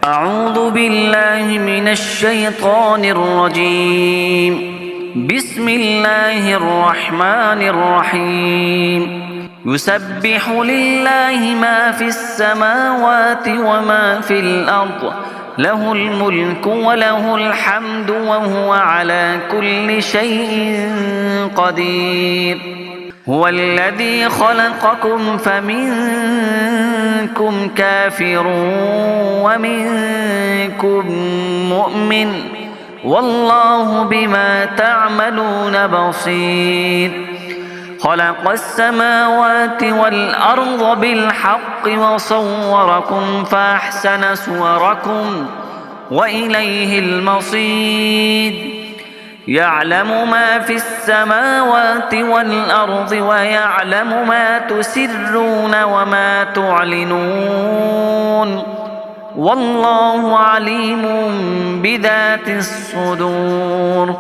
أعوذ بالله من الشيطان الرجيم. بسم الله الرحمن الرحيم. يسبح لله ما في السماوات وما في الأرض، له الملك وله الحمد وهو على كل شيء قدير. هو الذي خلقكم فمنكم كافر ومنكم مؤمن، والله بما تعملون بصير. خلق السماوات والأرض بالحق وصوركم فأحسن صوركم وإليه المصير. يعلم ما في السماوات والأرض ويعلم ما تسرون وما تعلنون، والله عليم بذات الصدور.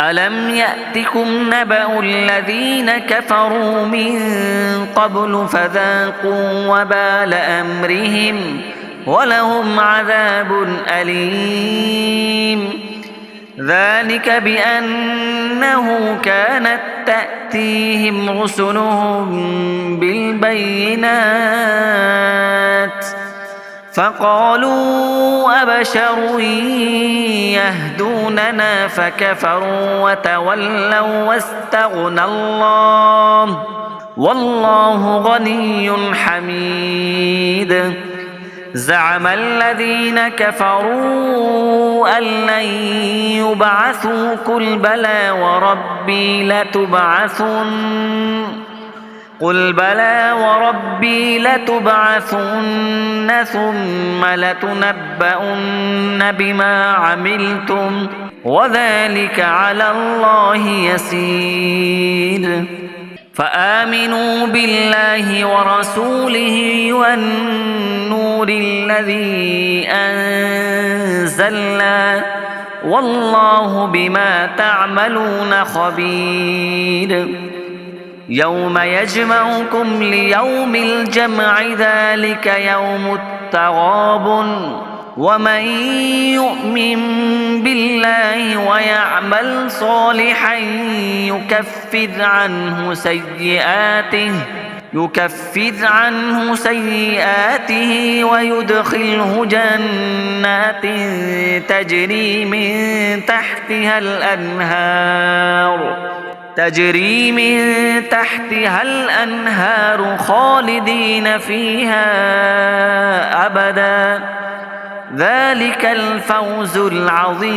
ألم يأتكم نبأ الذين كفروا من قبل فذاقوا وبال أمرهم ولهم عذاب أليم. ذلك بأنه كانت تأتيهم رسلهم بالبينات فقالوا أبشر يهدوننا فكفروا وتولوا واستغنى الله، والله غني حميد. زعم الذين كفروا أن لن يبعثوا، قل بلى وربي لتبعثن ثم لتنبؤن بما عملتم وذلك على الله يسير. فآمنوا بالله ورسوله والنور الذي أنزلنا، والله بما تعملون خبير. يوم يجمعكم ليوم الجمع، ذلك يوم التغابن. ومن يؤمن بالله ويعمل صالحا يكفر عنه سيئاته ويدخله جنات تجري من تحتها الأنهار خالدين فيها أبدا، ذلك الفوز العظيم.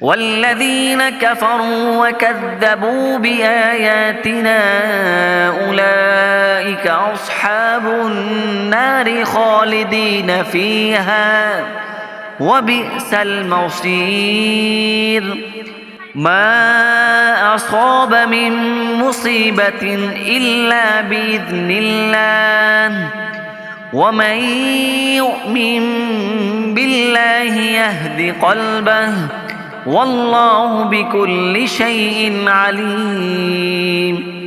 والذين كفروا وكذبوا بآياتنا أولئك أصحاب النار خالدين فيها وبئس المصير. ما أصاب من مصيبة إلا بإذن الله، ومن يؤمن بالله يهد قلبه، والله بكل شيء عليم.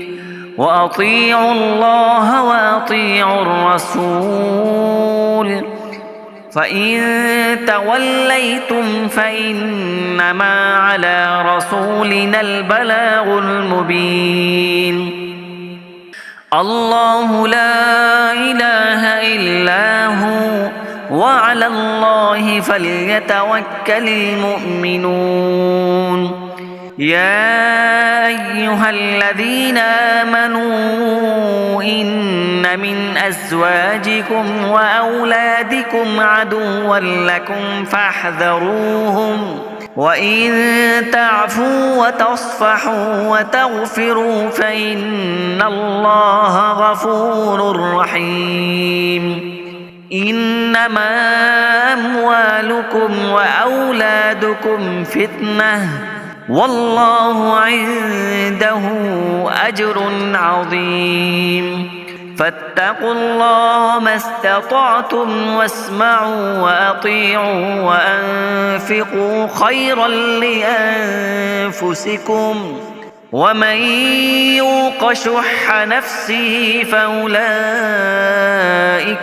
وأطيعوا الله وأطيعوا الرسول، فإن توليتم فإنما على رسولنا البلاغ المبين. الله لا إله إلا هو، وعلى الله فليتوكل المؤمنون. يا أيها الذين آمنوا إن من أزواجكم وأولادكم عدوا لكم فاحذروهم، وإن تعفوا وتصفحوا وتغفروا فإن الله غفور رحيم. إنما أموالكم وأولادكم فتنة، والله عنده أجر عظيم. فاتقوا الله ما استطعتم واسمعوا وأطيعوا وأنفقوا خيرا لأنفسكم، ومن يوق شح نفسه فأولئك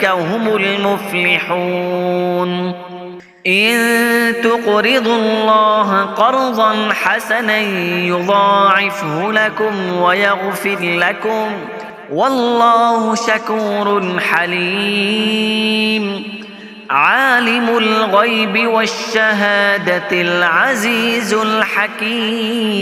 فأولئك هم المفلحون إن تقرضوا الله قرضا حسنا يضاعفه لكم ويغفر لكم والله شكور حليم عالم الغيب والشهادة العزيز الحكيم